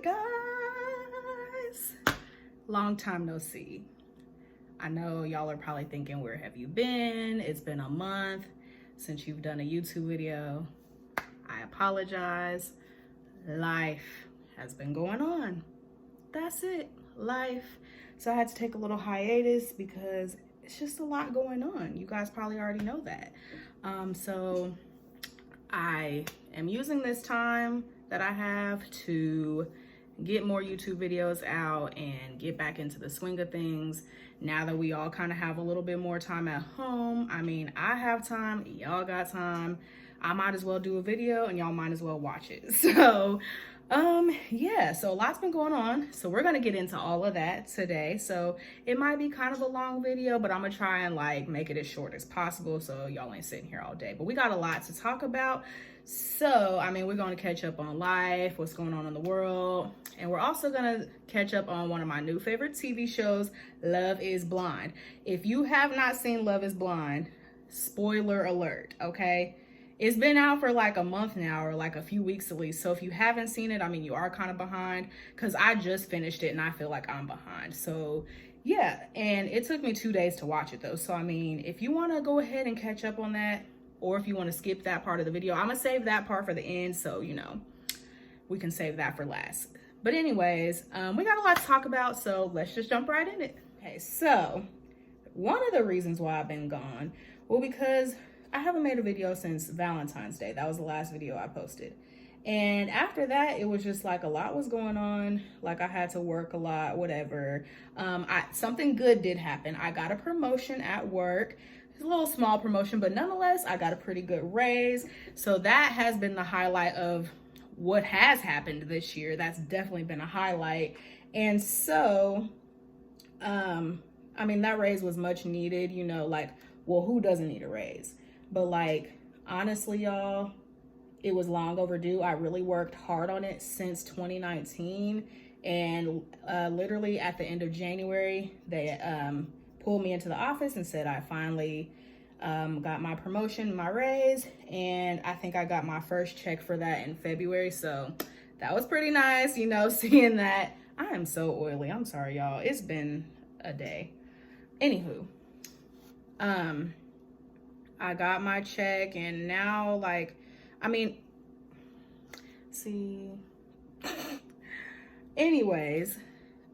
guys, long time no see. I know y'all are probably thinking, where have you been? It's been a month since you've done a YouTube video. I apologize. Life has been going on. That's it, life. So I had to take a little hiatus because it's just a lot going on. You guys probably already know that. So I am using this time that I have to get more YouTube videos out and get back into the swing of things. Now that we all kind of have a little bit more time at home, I mean, I have time, y'all got time. I might as well do a video and y'all might as well watch it. So, yeah, so a lot's been going on. So we're gonna get into all of that today. So it might be kind of a long video, but I'm gonna try and like make it as short as possible so y'all ain't sitting here all day. But we got a lot to talk about. So, I mean, we're gonna catch up on life, what's going on in the world. And we're also gonna catch up on one of my new favorite TV shows, Love is Blind. If you have not seen Love is Blind, spoiler alert, okay? It's been out for like a month now, or like a few weeks at least. So if you haven't seen it, I mean, you are kind of behind, because I just finished it and I feel like I'm behind. So yeah, and it took me 2 days to watch it though. So I mean, if you want to go ahead and catch up on that, or if you want to skip that part of the video, I'm gonna save that part for the end, so you know, we can save that for last. But anyways, we got a lot to talk about, so let's just jump right in it. Okay, so one of the reasons why I've been gone, well, because I haven't made a video since Valentine's Day. That was the last video I posted. And after that, it was just like a lot was going on. Like I had to work a lot, whatever. Something good did happen. I got a promotion at work. It's a little small promotion, but nonetheless, I got a pretty good raise. So that has been the highlight of what has happened this year. That's definitely been a highlight. And so, I mean, that raise was much needed, you know, like, well, who doesn't need a raise? But like, honestly, y'all, it was long overdue. I really worked hard on it since 2019. And literally at the end of January, they pulled me into the office and said I finally got my promotion, my raise. And I think I got my first check for that in February. So that was pretty nice, you know, seeing that. I am so oily. I'm sorry, y'all. It's been a day. Anywho, I got my check, and now, like, I mean, see, anyways,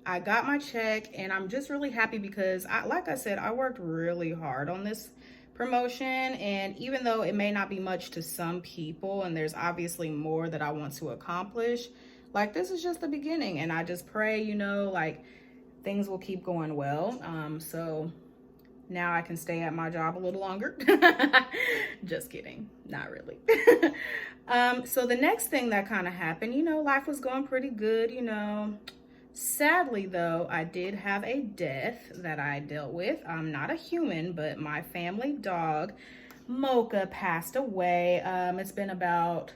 I got my check, and I'm just really happy because, like I said, I worked really hard on this promotion, and even though it may not be much to some people, and there's obviously more that I want to accomplish, like, this is just the beginning, and I just pray, you know, like, things will keep going well. So now I can stay at my job a little longer. Just kidding. Not really. So the next thing that kind of happened, you know, life was going pretty good, you know. Sadly, though, I did have a death that I dealt with. I'm not a human, but my family dog, Mocha, passed away. It's been about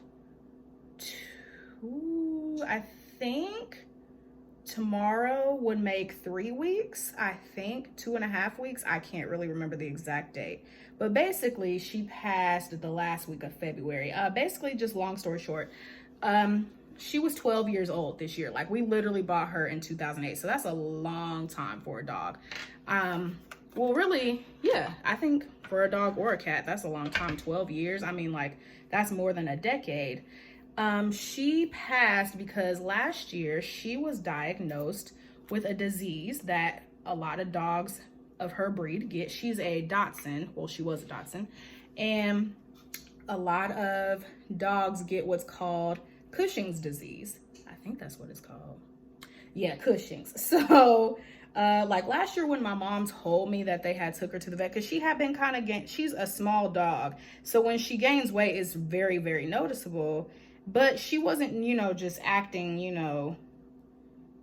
I think tomorrow would make 3 weeks. I think 2.5 weeks. I can't really remember the exact date. But basically, she passed the last week of February. Basically, just long story short, she was 12 years old this year. Like, we literally bought her in 2008. So that's a long time for a dog. Well, really, yeah, I think for a dog or a cat, that's a long time. 12 years. I mean, like, that's more than a decade. She passed because last year she was diagnosed with a disease that a lot of dogs of her breed get. She's a Dachshund. Well, she was a Dachshund. And a lot of dogs get what's called Cushing's disease. I think that's what it's called. Yeah, Cushing's. So, like last year when my mom told me that they had took her to the vet, because she had been kind of, she's a small dog. So when she gains weight, it's very, very noticeable. But she wasn't, you know, just acting, you know,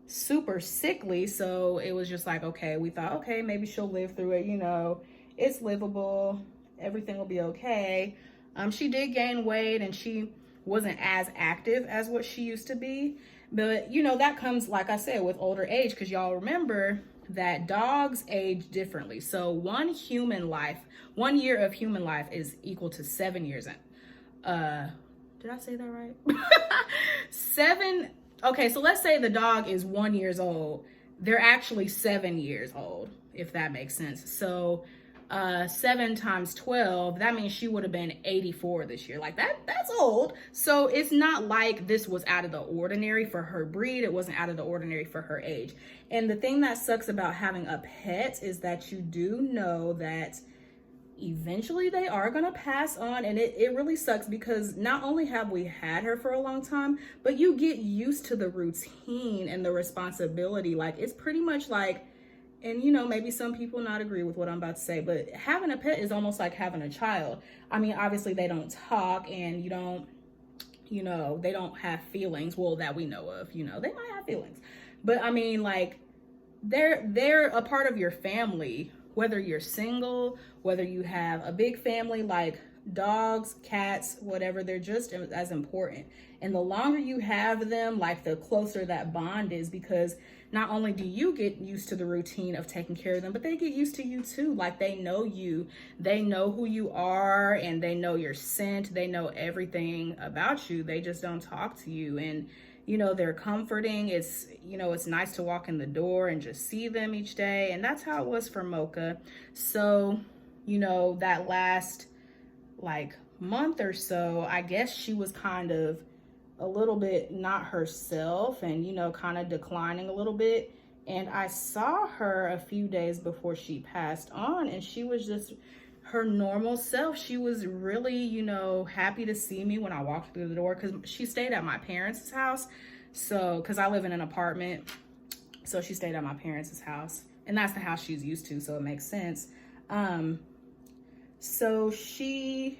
super sickly. So it was just like, okay, we thought, okay, maybe she'll live through it. You know, it's livable. Everything will be okay. She did gain weight, and she wasn't as active as what she used to be. But, you know, that comes, like I said, with older age, because y'all remember that dogs age differently. So 1 year of human life is equal to 7 years. Did I say that right? okay, so let's say the dog is 1 year old. They're actually 7 years old, if that makes sense. So 7 times 12, that means she would have been 84 this year. Like that's old. So it's not like this was out of the ordinary for her breed. It wasn't out of the ordinary for her age. And the thing that sucks about having a pet is that you do know that eventually they are going to pass on, and it really sucks because not only have we had her for a long time, but you get used to the routine and the responsibility. Like it's pretty much like, and you know, maybe some people not agree with what I'm about to say, but having a pet is almost like having a child. I mean, obviously they don't talk and you don't, you know, they don't have feelings, well, that we know of. You know, they might have feelings, but I mean, like they're a part of your family, whether you're single, whether you have a big family. Like dogs, cats, whatever, they're just as important. And the longer you have them, like the closer that bond is, because not only do you get used to the routine of taking care of them, but they get used to you too. Like they know you, they know who you are, and they know your scent, they know everything about you. They just don't talk to you. And you know, they're comforting. It's, you know, it's nice to walk in the door and just see them each day. And that's how it was for Mocha. So, you know, that last like month or so, I guess she was kind of a little bit not herself and, you know, kind of declining a little bit. And I saw her a few days before she passed on, and she was just her normal self. She was really, you know, happy to see me when I walked through the door, because she stayed at my parents' house. So, because I live in an apartment, so she stayed at my parents' house, and that's the house she's used to, so it makes sense. So she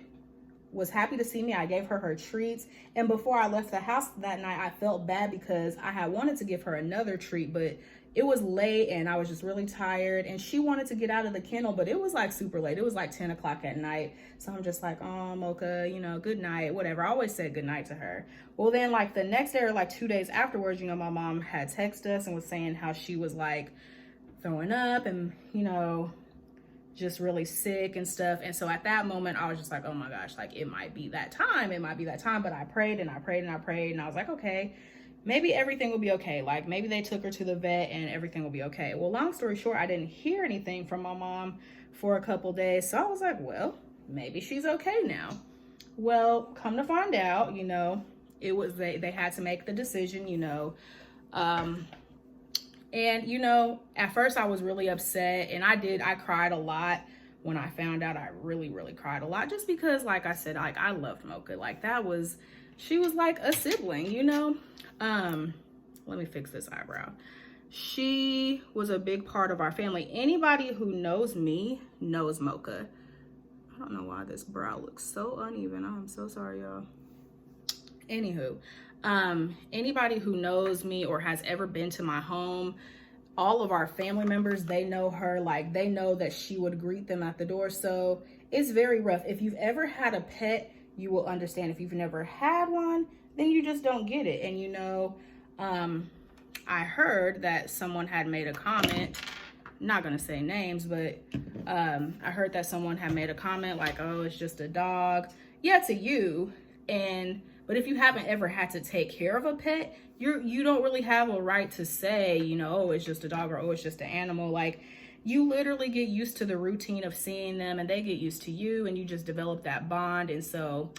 was happy to see me. I gave her her treats, and before I left the house that night, I felt bad because I had wanted to give her another treat, but it was late and I was just really tired, and she wanted to get out of the kennel, but it was like super late. It was like 10 o'clock at night. So I'm just like, oh, Mocha, you know, good night, whatever. I always said good night to her. Well, then like the next day or like 2 days afterwards, you know, my mom had texted us and was saying how she was like throwing up and, you know, just really sick and stuff. And so at that moment, I was just like, oh my gosh, like it might be that time. It might be that time. But I prayed and I prayed and I prayed, and I was like, okay, maybe everything will be okay. Like maybe they took her to the vet and everything will be okay. Well, long story short, I didn't hear anything from my mom for a couple days. So I was like, well, maybe she's okay now. Well, come to find out, you know, it was, they had to make the decision, you know. And, you know, at first I was really upset, and I cried a lot when I found out. I really, really cried a lot, just because, like I said, like I loved Mocha. Like she was like a sibling, you know. Let me fix this eyebrow. She was a big part of our family. Anybody who knows me knows Mocha. I don't know why this brow looks so uneven. I'm so sorry, y'all. Anywho, anybody who knows me or has ever been to my home, all of our family members, they know her. Like they know that she would greet them at the door. So it's very rough. If you've ever had a pet, you will understand. If you've never had one, then you just don't get it. And you know, I heard that someone had made a comment, not gonna say names, but I heard that someone had made a comment like, oh, it's just a dog. Yeah, to you. But if you haven't ever had to take care of a pet, you don't really have a right to say, you know, oh, it's just a dog, or oh, it's just an animal. Like you literally get used to the routine of seeing them, and they get used to you, and you just develop that bond. And so,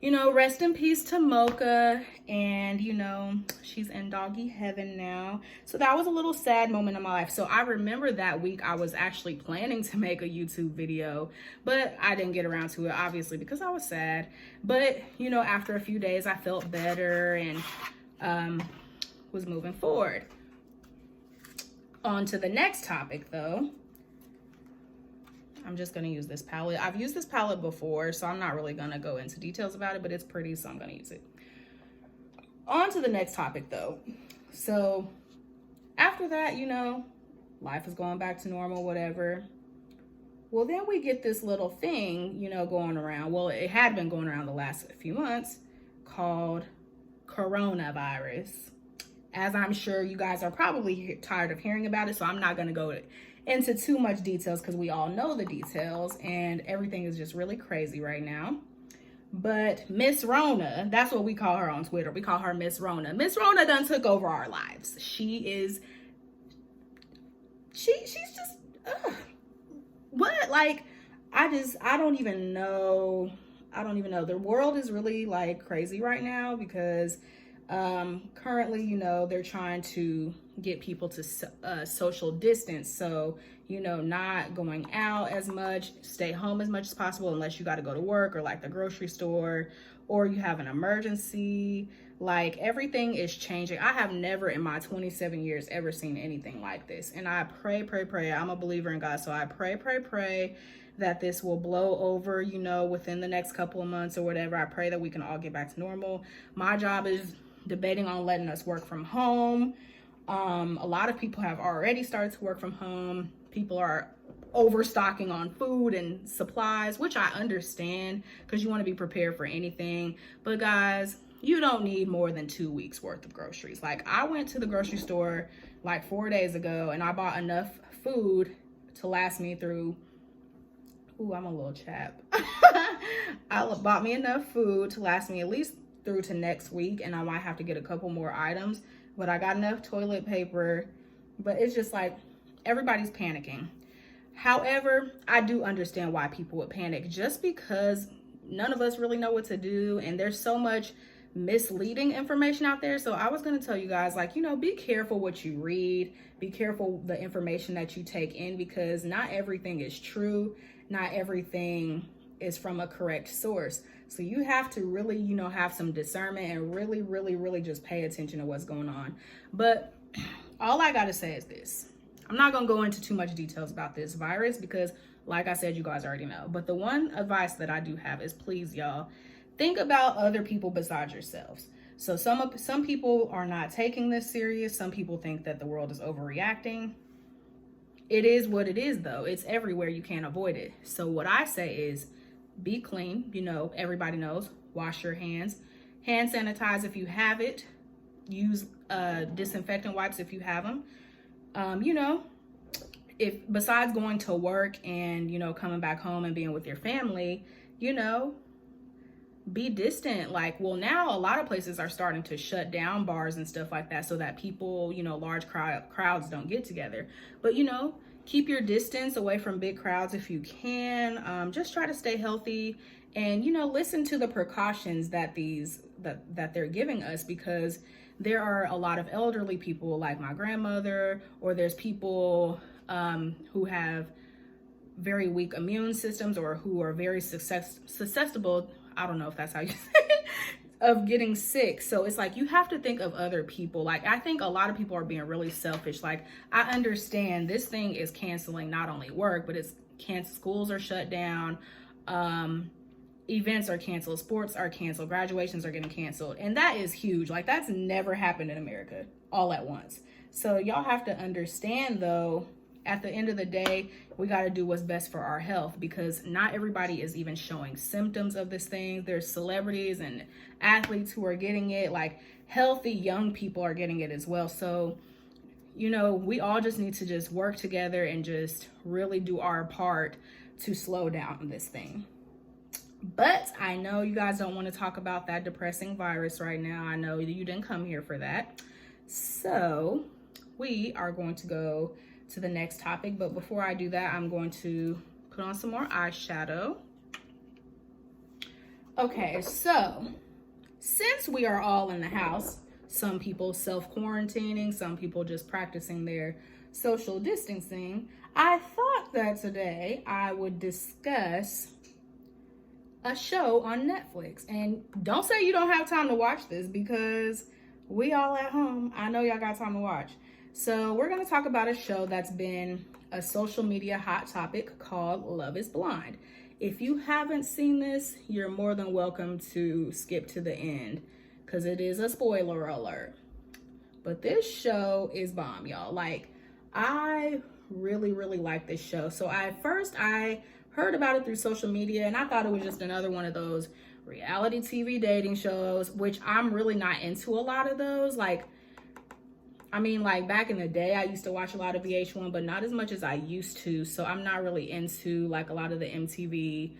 you know, rest in peace to Mocha, and you know, she's in doggy heaven now. So that was a little sad moment in my life. So I remember that week I was actually planning to make a YouTube video, but I didn't get around to it, obviously, because I was sad. But you know, after a few days I felt better and was moving forward. On to the next topic though. I'm just gonna use this palette. I've used this palette before, so I'm not really gonna go into details about it, but it's pretty, so I'm gonna use it. On to the next topic though. So after that, you know, life is going back to normal, whatever. Well, then we get this little thing, you know, going around. Well, it had been going around the last few months, called coronavirus. As I'm sure you guys are probably tired of hearing about it, so I'm not gonna go into too much details because we all know the details and everything is just really crazy right now. But Miss Rona, that's what we call her on Twitter. We call her Miss Rona. Miss Rona done took over our lives. She's just, what? Like, I don't even know. I don't even know. The world is really like crazy right now because currently, you know, they're trying to get people to social distance. So, you know, not going out as much, stay home as much as possible unless you got to go to work or like the grocery store or you have an emergency. Like, everything is changing. I have never in my 27 years ever seen anything like this. And I pray. I'm a believer in God. So I pray that this will blow over, you know, within the next couple of months or whatever. I pray that we can all get back to normal. My job is debating on letting us work from home. A lot of people have already started to work from home. People are overstocking on food and supplies, which I understand because you want to be prepared for anything. But guys, you don't need more than 2 weeks worth of groceries. Like, I went to the grocery store like 4 days ago and I bought enough food to last me through, I'm a little chap. I bought me enough food to last me at least through to next week, and I might have to get a couple more items, but I got enough toilet paper. But it's just like everybody's panicking. However, I do understand why people would panic, just because none of us really know what to do, and there's so much misleading information out there. So I was going to tell you guys, like, you know, be careful what you read, be careful the information that you take in, because not everything is true, not everything is from a correct source. So you have to really, you know, have some discernment and really just pay attention to what's going on. But all I gotta say is this. I'm not gonna go into too much details about this virus because, like I said, you guys already know. But the one advice that I do have is, please, y'all, think about other people besides yourselves. So some people are not taking this serious. Some people think that the world is overreacting. It is what it is, though. It's everywhere. You can't avoid it. So what I say is, be clean. You know, everybody knows. Wash your hands. Hand sanitize if you have it. Use disinfectant wipes if you have them. You know, if besides going to work and, you know, coming back home and being with your family, you know, be distant. Like, well, now a lot of places are starting to shut down bars and stuff like that so that people, you know, large crowds don't get together. But, you know, keep your distance away from big crowds if you can. Just try to stay healthy and, you know, listen to the precautions that they're giving us, because there are a lot of elderly people like my grandmother, or there's people who have very weak immune systems or who are very susceptible, I don't know if that's how you say it, of getting sick. So it's like, you have to think of other people. Like, I think a lot of people are being really selfish. Like, I understand this thing is canceling not only work, but it's schools are shut down. Events are canceled, sports are canceled, graduations are getting canceled. And that is huge. Like, that's never happened in America all at once. So y'all have to understand, though, at the end of the day, we got to do what's best for our health, because not everybody is even showing symptoms of this thing. There's celebrities and athletes who are getting it, like healthy young people are getting it as well. So, you know, we all just need to just work together and just really do our part to slow down this thing. But I know you guys don't want to talk about that depressing virus right now. I know you didn't come here for that. So we are going to go to the next topic. But before I do that, I'm going to put on some more eyeshadow. Okay, so since we are all in the house, some people self-quarantining, some people just practicing their social distancing, I thought that today I would discuss a show on Netflix. And don't say you don't have time to watch this, because we all at home. I know y'all got time to watch. So we're going to talk about a show that's been a social media hot topic called Love is Blind. If you haven't seen this, you're more than welcome to skip to the end, because it is a spoiler alert. But this show is bomb, y'all. Like, I really like this show. So I heard about it through social media, and I thought it was just another one of those reality TV dating shows, which I'm really not into a lot of those. Like, I mean, like back in the day, I used to watch a lot of VH1, but not as much as I used to. So I'm not really into like a lot of the MTV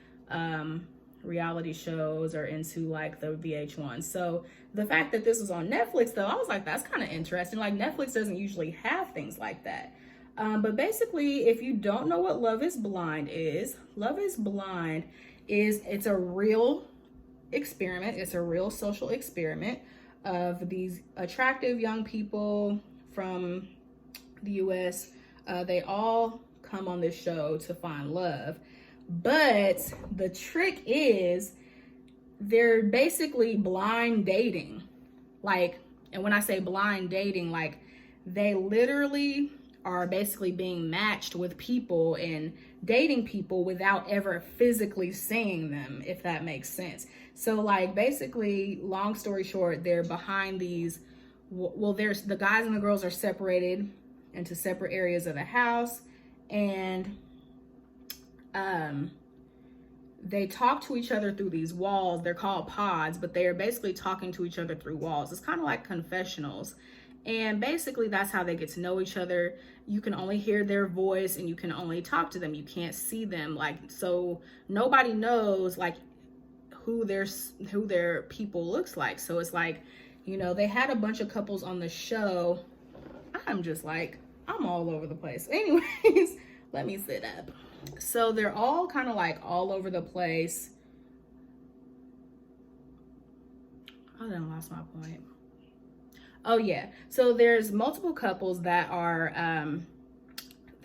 reality shows or into like the VH1. So the fact that this was on Netflix though, I was like, that's kind of interesting. Like Netflix doesn't usually have things like that. But basically, if you don't know what Love is Blind is, it's a real experiment. It's a real social experiment of these attractive young people from the US. They all come on this show to find love. But the trick is they're basically blind dating. Like, and when I say blind dating, like they literally are basically being matched with people and dating people without ever physically seeing them, if that makes sense. So like basically, long story short, they're behind these, well, there's the guys and the girls are separated into separate areas of the house, and they talk to each other through these walls. They're called pods, but they are basically talking to each other through walls. It's kind of like confessionals. And basically that's how they get to know each other. You can only hear their voice and you can only talk to them. You can't see them. Like, so nobody knows like who their people looks like. So it's like, you know, they had a bunch of couples on the show. I'm just like, I'm all over the place. Anyways, let me sit up. So they're all kind of like all over the place. I done lost my point. Oh yeah, so there's multiple couples that are,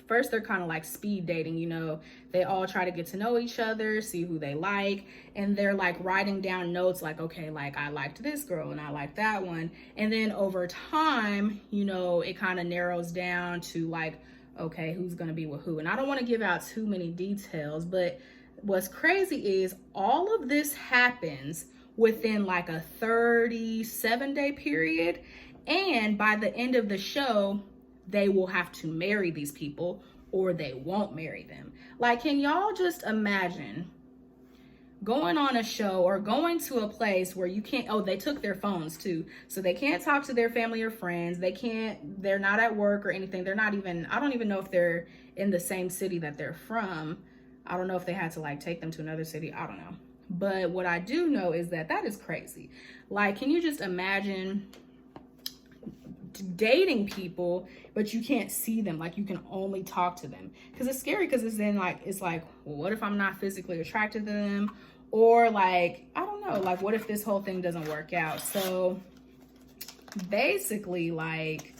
first they're kind of like speed dating, you know, they all try to get to know each other, see who they like, and they're like writing down notes like, okay, like I liked this girl and I liked that one. And then over time, you know, it kind of narrows down to like, okay, who's gonna be with who. And I don't want to give out too many details, but what's crazy is all of this happens within like a 37-day period. And by the end of the show, they will have to marry these people or they won't marry them. Like, can y'all just imagine going on a show or going to a place where you can't, oh, they took their phones too. So they can't talk to their family or friends. They're not at work or anything. They're not even, I don't even know if they're in the same city that they're from. I don't know if they had to like take them to another city. I don't know. But what I do know is that is crazy. Like, can you just imagine dating people, but you can't see them? Like, you can only talk to them, because it's scary, because it's like, well, what if I'm not physically attracted to them? Or like, I don't know, like what if this whole thing doesn't work out? So basically, like,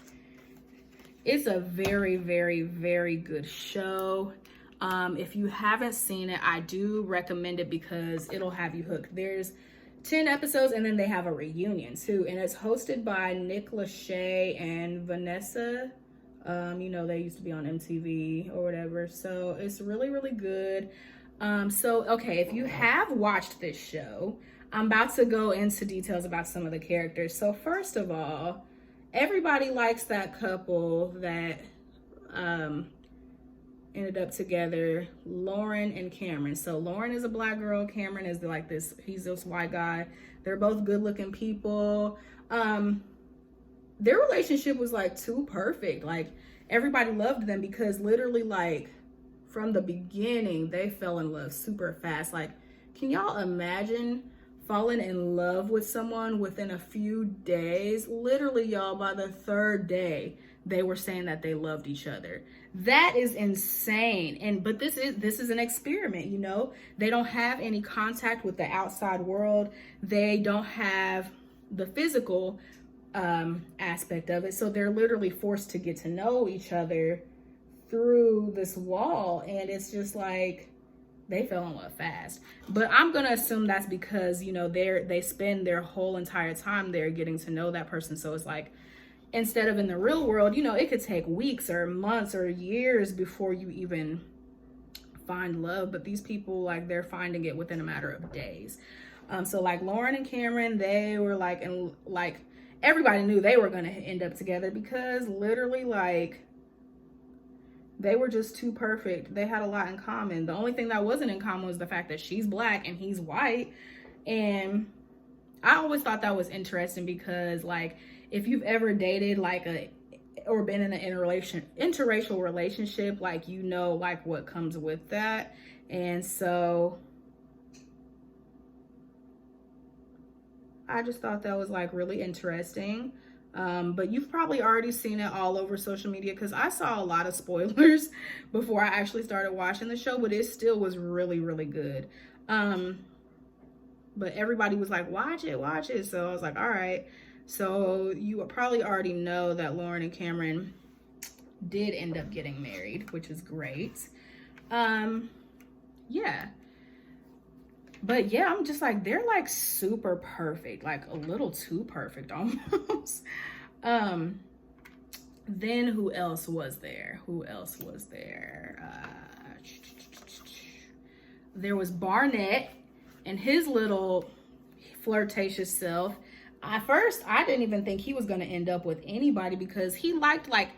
it's a very, very, very good show. If you haven't seen it, I do recommend it because it'll have you hooked. There's 10 episodes, and then they have a reunion too, and it's hosted by Nick Lachey and Vanessa. You know, they used to be on MTV or whatever, so it's really, really good. So okay, if you have watched this show, I'm about to go into details about some of the characters. So first of all, everybody likes that couple that ended up together, Lauren and Cameron. So Lauren is a black girl, Cameron is he's this white guy. They're both good looking people. Their relationship was like too perfect. Like, everybody loved them because literally, like, from the beginning, they fell in love super fast. Like, can y'all imagine falling in love with someone within a few days? Literally, y'all, by the third day, they were saying that they loved each other. That is insane. But this is an experiment, you know? They don't have any contact with the outside world. They don't have the physical aspect of it. So they're literally forced to get to know each other through this wall. And it's just like, they fell in love fast. But I'm gonna assume that's because, you know, they spend their whole entire time there getting to know that person. So it's like, instead of in the real world, you know, it could take weeks or months or years before you even find love. But these people, like, they're finding it within a matter of days. So like Lauren and Cameron, they were like, and like everybody knew they were gonna end up together because literally, like, they were just too perfect. They had a lot in common. The only thing that wasn't in common was the fact that she's black and he's white. And I always thought that was interesting because, like, if you've ever dated or been in an interracial relationship, like, you know, like what comes with that. And so, okay, if you have watched this show, I'm about to go into details about some of the characters. So first of all, everybody likes that couple that ended up together, Lauren and Cameron. So Lauren is a black girl, Cameron is the white guy. They're both good looking people. Their relationship was like too perfect. Like, everybody loved them because literally, like, they spend their whole entire time there getting to know each other. That is insane. But this is an experiment, you know? They don't have any contact with the outside world. They don't have the physical aspect of it. So they're literally forced to get to know each other through this wall. And it's just like, they fell in love fast. But I'm gonna assume that's because, you know, they spend their whole entire time there getting to know each other. I just thought that was like really interesting. But you've probably already seen it all over social media because I saw a lot of spoilers before I actually started watching the show, but it still was really, really good. But everybody was like, watch it, watch it. So I was like, all right. So you probably already know that Lauren and Cameron did end up getting married, which is great. Yeah. But yeah, I'm just like, they're like super perfect, like a little too perfect almost. Then who else was there? Who else was there? There was Barnett and his little flirtatious self. At first, I didn't even think he was going to end up with anybody because he liked like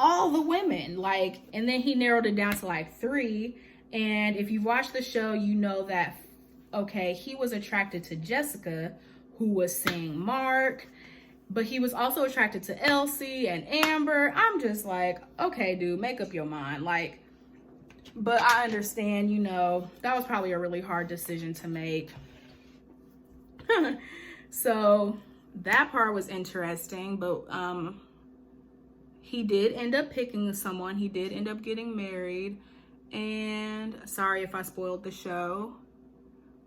all the women, like, and then he narrowed it down to like 3. And if you watch the show, you know that, okay, he was attracted to Jessica, who was seeing Mark, but he was also attracted to Elsie and Amber. I'm just like, okay, dude, make up your mind. Like, but I understand, you know, that was probably a really hard decision to make. So that part was interesting, but he did end up picking someone. He did end up getting married. And sorry if I spoiled the show,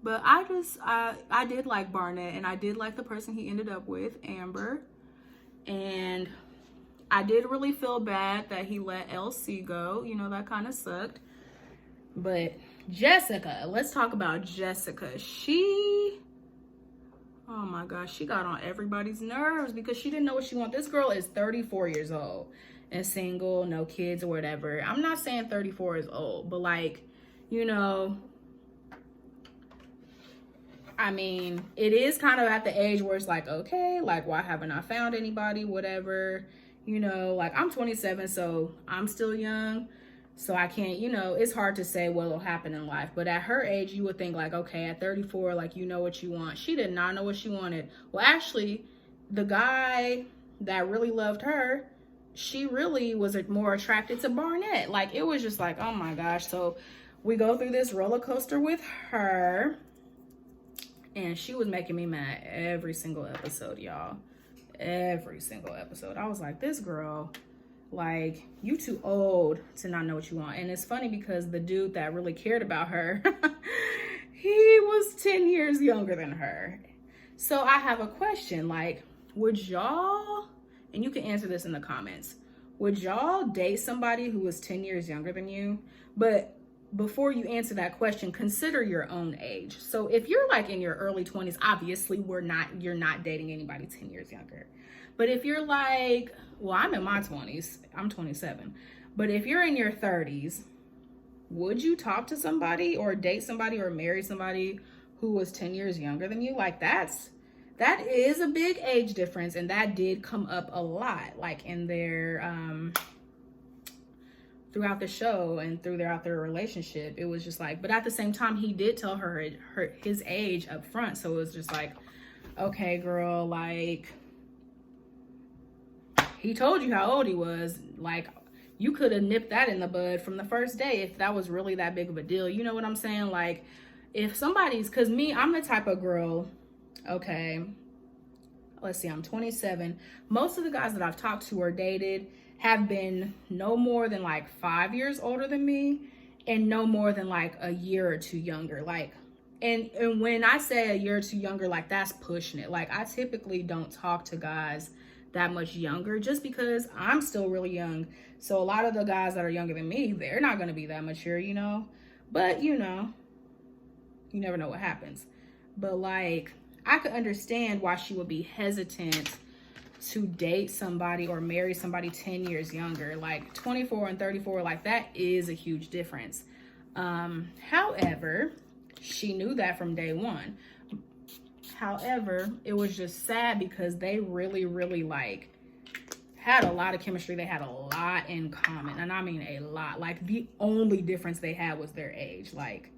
but I did like Barnett, and I did like the person he ended up with, Amber. And I did really feel bad that he let Elsie go. You know, that kind of sucked. But Jessica, let's talk about Jessica. Oh my gosh, she got on everybody's nerves because she didn't know what she wanted. This girl is 34 years old and single, no kids or whatever. I'm not saying 34 is old, but like, you know, I mean, it is kind of at the age where it's like, okay, like, why haven't I found anybody, whatever, you know, like, I'm 27, so I'm still young, so I can't, you know, it's hard to say what will happen in life, but at her age, you would think, like, okay, at 34, like, you know what you want. She did not know what she wanted. Well, actually, the guy that really loved her, she really was more attracted to Barnett. Like, it was just like, oh my gosh. So we go through this roller coaster with her, and she was making me mad every single episode, y'all. Every single episode. I was like, this girl, like, you too old to not know what you want. And it's funny because the dude that really cared about her, he was 10 years younger than her. So I have a question, like, would y'all, and you can answer this in the comments, would y'all date somebody who was 10 years younger than you? But before you answer that question, consider your own age. So if you're like in your early 20s, obviously you're not dating anybody 10 years younger. But if you're like, well, I'm in my 20s, I'm 27. But if you're in your 30s, would you talk to somebody or date somebody or marry somebody who was 10 years younger than you? Like, that is a big age difference, and that did come up a lot, like in their throughout the show and throughout their relationship. It was just like, but at the same time, he did tell her his age up front, so it was just like, okay, girl, like, he told you how old he was. Like, you could have nipped that in the bud from the first day if that was really that big of a deal. You know what I'm saying? Like, if somebody's, because me, I'm the type of girl, okay, let's see, I'm 27. Most of the guys that I've talked to or dated have been no more than like 5 years older than me and no more than like a year or two younger. Like, and when I say a year or two younger, like, that's pushing it. Like, I typically don't talk to guys that much younger just because I'm still really young. So a lot of the guys that are younger than me, they're not going to be that mature, you know, but you know, you never know what happens. But like, I could understand why she would be hesitant to date somebody or marry somebody 10 years younger. Like, 24 and 34, like, that is a huge difference. However, she knew that from day one. However, it was just sad because they really, really, like, had a lot of chemistry. They had a lot in common, and I mean a lot. Like, the only difference they had was their age. Like,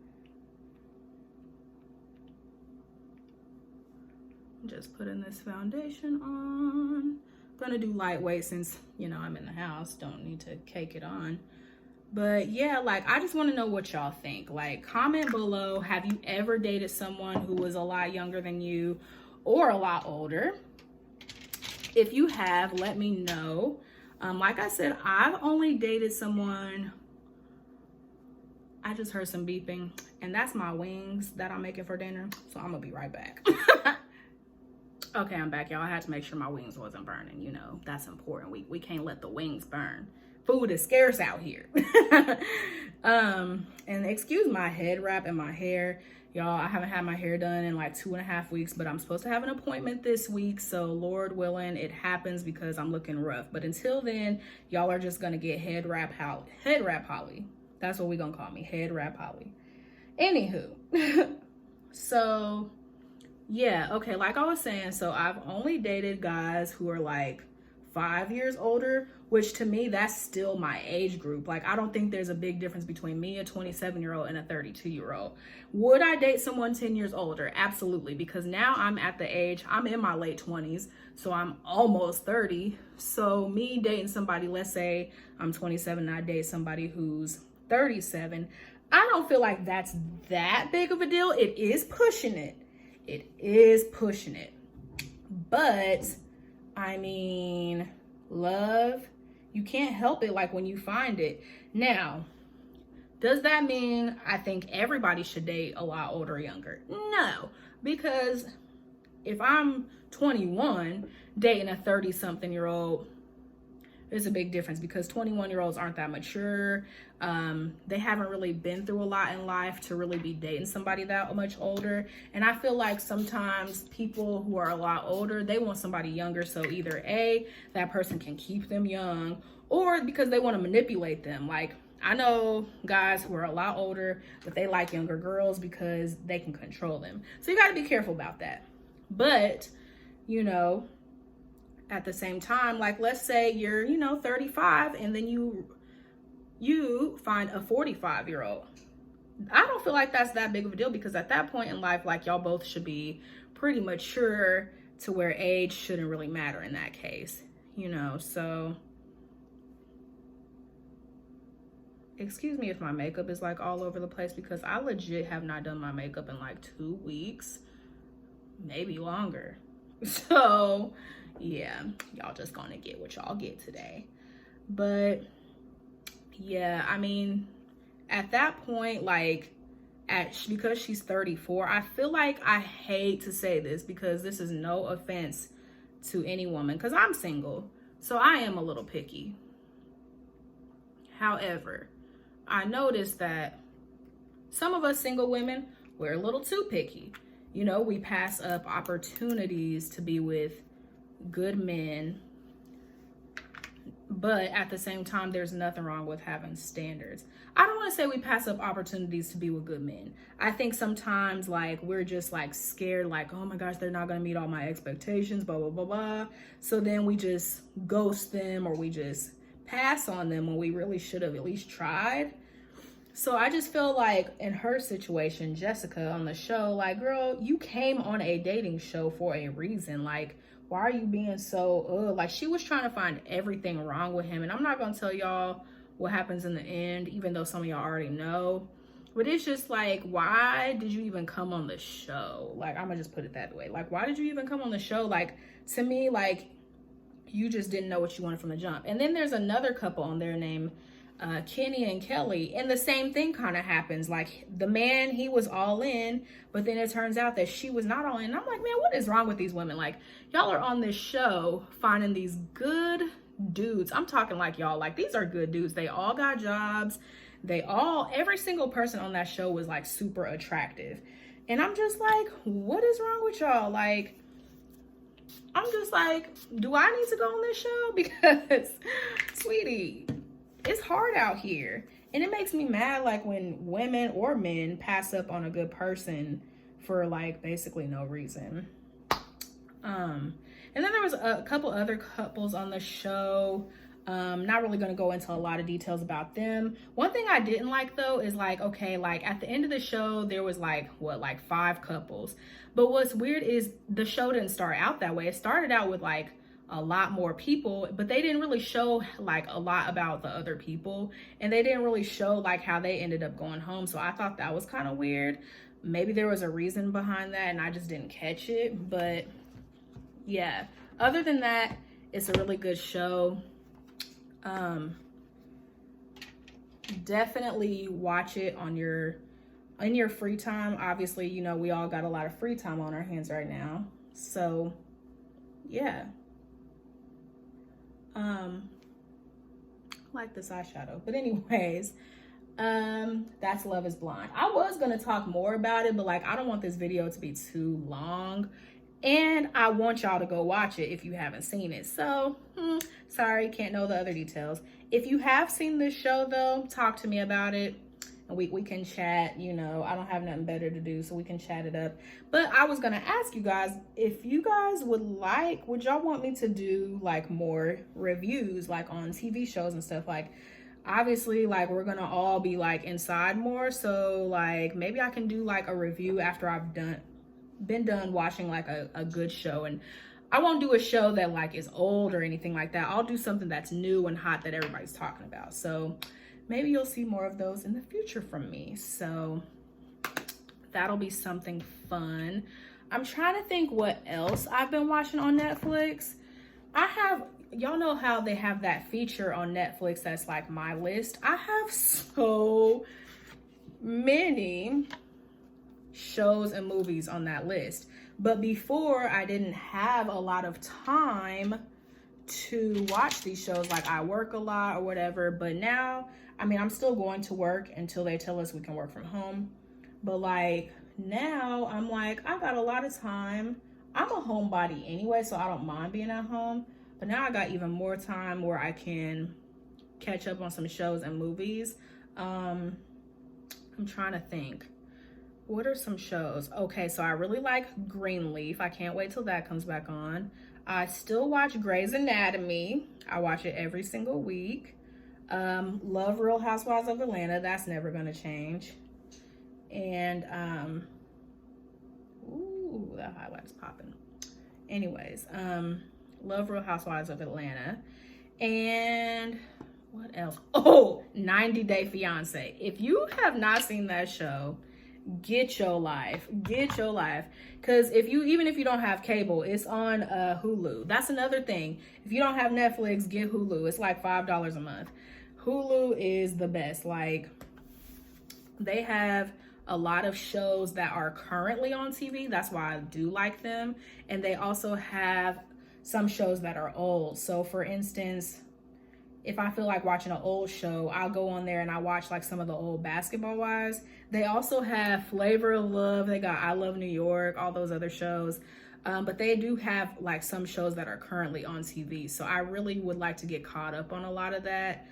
just putting this foundation on. I'm gonna do lightweight since, you know, I'm in the house, don't need to cake it on. But yeah, like, I just want to know what y'all think. Like, comment below, have you ever dated someone who was a lot younger than you? or a lot older. If you have, let me know. Like I said, I've only dated someone. I just heard some beeping, and that's my wings that I'm making for dinner. So I'm gonna be right back. Okay, I'm back, y'all. I had to make sure my wings wasn't burning. You know, that's important. We can't let the wings burn. Food is scarce out here. And excuse my head wrap and my hair. Y'all, I haven't had my hair done in like 2.5 weeks, but I'm supposed to have an appointment this week. So Lord willing, it happens because I'm looking rough. But until then, y'all are just gonna get head wrap Holly. That's what we're gonna call me, head wrap Holly. Anywho, so yeah, okay, like I was saying, so I've only dated guys who are like 5 years older, which to me, that's still my age group. Like, I don't think there's a big difference between me, a 27-year-old, and a 32-year-old. Would I date someone 10 years older? Absolutely, because now I'm at the age, I'm in my late 20s, so I'm almost 30. So me dating somebody, let's say I'm 27 and I date somebody who's 37, I don't feel like that's that big of a deal. It is pushing it. It is pushing it. But, I mean, love, you can't help it like when you find it. Now, does that mean I think everybody should date a lot older or younger? No, because if I'm 21 dating a 30-something-year-old, there's a big difference because 21-year-olds aren't that mature. They haven't really been through a lot in life to really be dating somebody that much older. And I feel like sometimes people who are a lot older, they want somebody younger. So either A, that person can keep them young, or because they want to manipulate them. Like, I know guys who are a lot older, but they like younger girls because they can control them. So you got to be careful about that. But, you know, at the same time, like, let's say you're, 35 and then you find a 45-year-old. I don't feel like that's that big of a deal because at that point in life, like, y'all both should be pretty mature to where age shouldn't really matter in that case, so excuse me if my makeup is like all over the place because I legit have not done my makeup in like 2 weeks, maybe longer. So yeah, y'all just gonna get what y'all get today. But yeah, I mean, at that point, like, because she's 34, I feel like, I hate to say this because this is no offense to any woman because I'm single, so I am a little picky. However, I noticed that some of us single women, we're a little too picky. We pass up opportunities to be with good men, but at the same time, there's nothing wrong with having standards. I don't want to say we pass up opportunities to be with good men. I think sometimes, like, we're just like scared, like, oh my gosh, they're not going to meet all my expectations, blah, blah, blah, blah. So then we just ghost them or we just pass on them when we really should have at least tried. So I just feel like in her situation, Jessica on the show, like, girl, you came on a dating show for a reason. Like, why are you being so, like, she was trying to find everything wrong with him. And I'm not going to tell y'all what happens in the end, even though some of y'all already know. But it's just like, why did you even come on the show? Like, I'm going to just put it that way. Like, why did you even come on the show? Like, to me, like, you just didn't know what you wanted from the jump. And then there's another couple on there named Kenny and Kelly, and the same thing kind of happens. Like, the man, he was all in, but then it turns out that she was not all in. And I'm like, man, what is wrong with these women? Like, y'all are on this show finding these good dudes. I'm talking like, y'all, like, these are good dudes. They all got jobs. Every single person on that show was like super attractive. And I'm just like, what is wrong with y'all? Like, I'm just like, do I need to go on this show? Because, sweetie, it's hard out here. And it makes me mad, like, when women or men pass up on a good person for, like, basically no reason. And then there was a couple other couples on the show. Not really going to go into a lot of details about them. One thing I didn't like, though, is, like, okay, like, at the end of the show, there was, like, 5 couples. But what's weird is the show didn't start out that way. It started out with, like, a lot more people, but they didn't really show like a lot about the other people, and they didn't really show like how they ended up going home. So I thought that was kind of weird. maybe there was a reason behind that and I just didn't catch it. But yeah, other than that, it's a really good show. Definitely watch it on in your free time. Obviously, you know, we all got a lot of free time on our hands right now. So yeah. I like this eyeshadow. But anyways, that's Love is Blind. I was gonna talk more about it, but like I don't want this video to be too long. And I want y'all to go watch it if you haven't seen it. So, sorry, can't know the other details. If you have seen this show though, talk to me about it. And we can chat, you know, I don't have nothing better to do, so we can chat it up. But I was gonna ask you guys, if you guys would y'all want me to do like more reviews, like on TV shows and stuff? Like, obviously, like we're gonna all be like inside more, so like maybe I can do like a review after I've been done watching like a good show. And I won't do a show that like is old or anything like that. I'll do something that's new and hot that everybody's talking about. So maybe you'll see more of those in the future from me. So that'll be something fun. I'm trying to think what else I've been watching on Netflix. Y'all know how they have that feature on Netflix that's like my list. I have so many shows and movies on that list. But before, I didn't have a lot of time to watch these shows. Like I work a lot or whatever. But now, I mean, I'm still going to work until they tell us we can work from home. But like now, I'm like, I got a lot of time. I'm a homebody anyway, so I don't mind being at home. But now I got even more time where I can catch up on some shows and movies. I'm trying to think. What are some shows? Okay, so I really like Greenleaf. I can't wait till that comes back on. I still watch Grey's Anatomy. I watch it every single week. Love Real Housewives of Atlanta. That's never gonna change. And ooh, that highlight's popping. Anyways, love Real Housewives of Atlanta. And what else? Oh, 90 Day Fiance. If you have not seen that show, get your life. Because even if you don't have cable, it's on Hulu. That's another thing. If you don't have Netflix, get Hulu. It's like $5 a month. Hulu is the best. Like, they have a lot of shows that are currently on TV. That's why I do like them. And they also have some shows that are old. So for instance, if I feel like watching an old show, I'll go on there and I watch like some of the old Basketball Wives. They also have Flavor of Love. They got I Love New York, all those other shows. But they do have like some shows that are currently on TV. So I really would like to get caught up on a lot of that.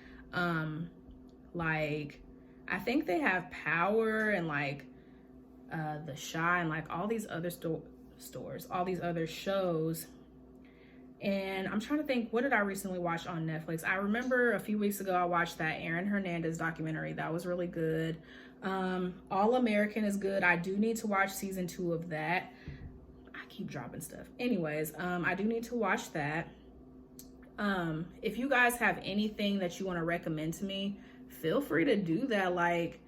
Like, I think they have Power and like The Shy and like all these other stores, all these other shows. And I'm trying to think, what did I recently watch on Netflix? I remember a few weeks ago, I watched that Aaron Hernandez documentary. That was really good. All American is good. I do need to watch season 2 of that. I keep dropping stuff. Anyways, I do need to watch that. If you guys have anything that you want to recommend to me, feel free to do that. Like,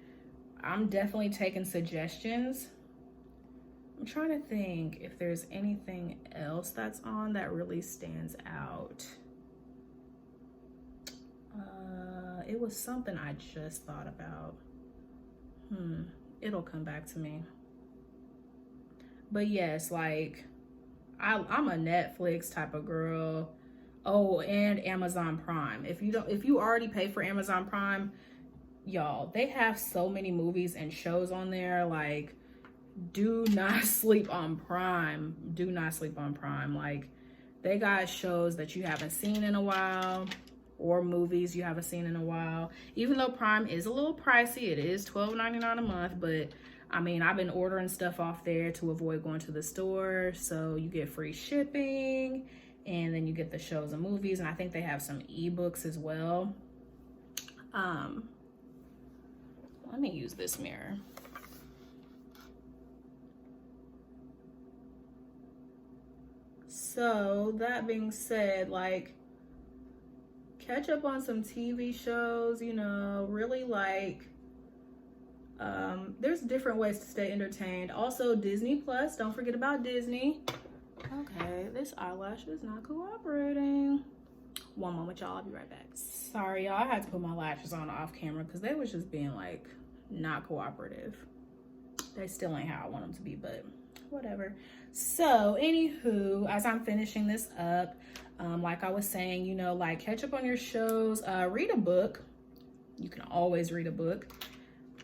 I'm definitely taking suggestions. I'm trying to think if there's anything else that's on that really stands out. It was something I just thought about. It'll come back to me. But yes, like, I'm a Netflix type of girl. Oh, and Amazon Prime. If you already pay for Amazon Prime, y'all, they have so many movies and shows on there. Like, do not sleep on Prime. Do not sleep on Prime. Like, they got shows that you haven't seen in a while, or movies you haven't seen in a while. Even though Prime is a little pricey, it is $12.99 a month, but I mean, I've been ordering stuff off there to avoid going to the store, so you get free shipping, and then you get the shows and movies, and I think they have some ebooks as well. Let me use this mirror. So that being said, like, catch up on some TV shows, you know, really like There's different ways to stay entertained. Also, Disney Plus. Don't forget about Disney. Okay, this eyelash is not cooperating. One moment, y'all. I'll be right back. Sorry, y'all. I had to put my lashes on off camera because they was just being like not cooperative. They still ain't how I want them to be, but whatever. So, anywho, as I'm finishing this up, like I was saying, you know, like catch up on your shows, read a book. You can always read a book.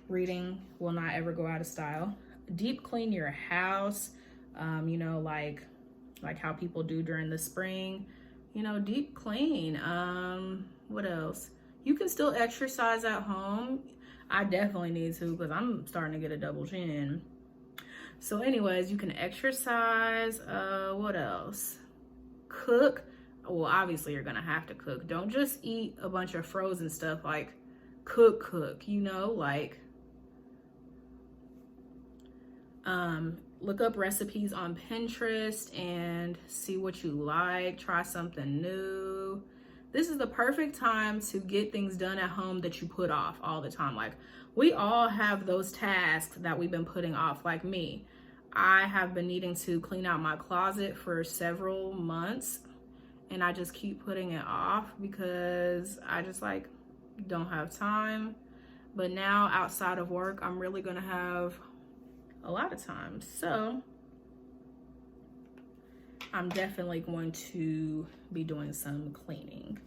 Reading will not ever go out of style. Deep clean your house, you know, like how people do during the spring, you know, deep clean. What else? You can still exercise at home. I definitely need to because I'm starting to get a double chin. So anyways, you can exercise. What else? Cook. Well, obviously you're gonna have to cook. Don't just eat a bunch of frozen stuff. Like cook, you know, like look up recipes on Pinterest and see what you like. Try something new. This is the perfect time to get things done at home that you put off all the time. Like we all have those tasks that we've been putting off. Like me, I have been needing to clean out my closet for several months and I just keep putting it off because I just like don't have time. But now outside of work, I'm really gonna have a lot of time. So I'm definitely going to be doing some cleaning.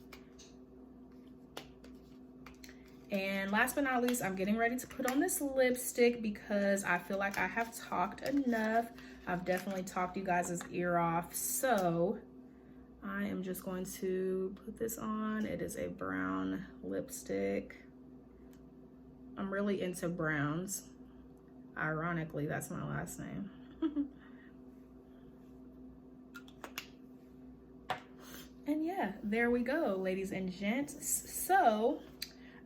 And last but not least, I'm getting ready to put on this lipstick because I feel like I have talked enough. I've definitely talked you guys' ear off. So I am just going to put this on. It is a brown lipstick. I'm really into browns. Ironically, that's my last name. And yeah, there we go, ladies and gents. So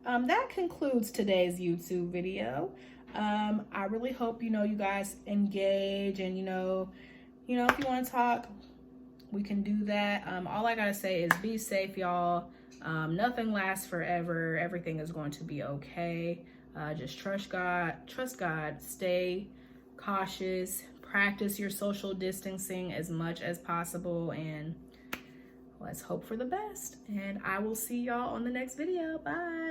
that concludes today's YouTube video. I really hope, you know, you guys engage and, you know, if you want to talk, we can do that. All I gotta say is be safe, y'all. Nothing lasts forever. Everything is going to be okay. Just trust God, stay cautious, practice your social distancing as much as possible, and let's hope for the best. And I will see y'all on the next video. Bye.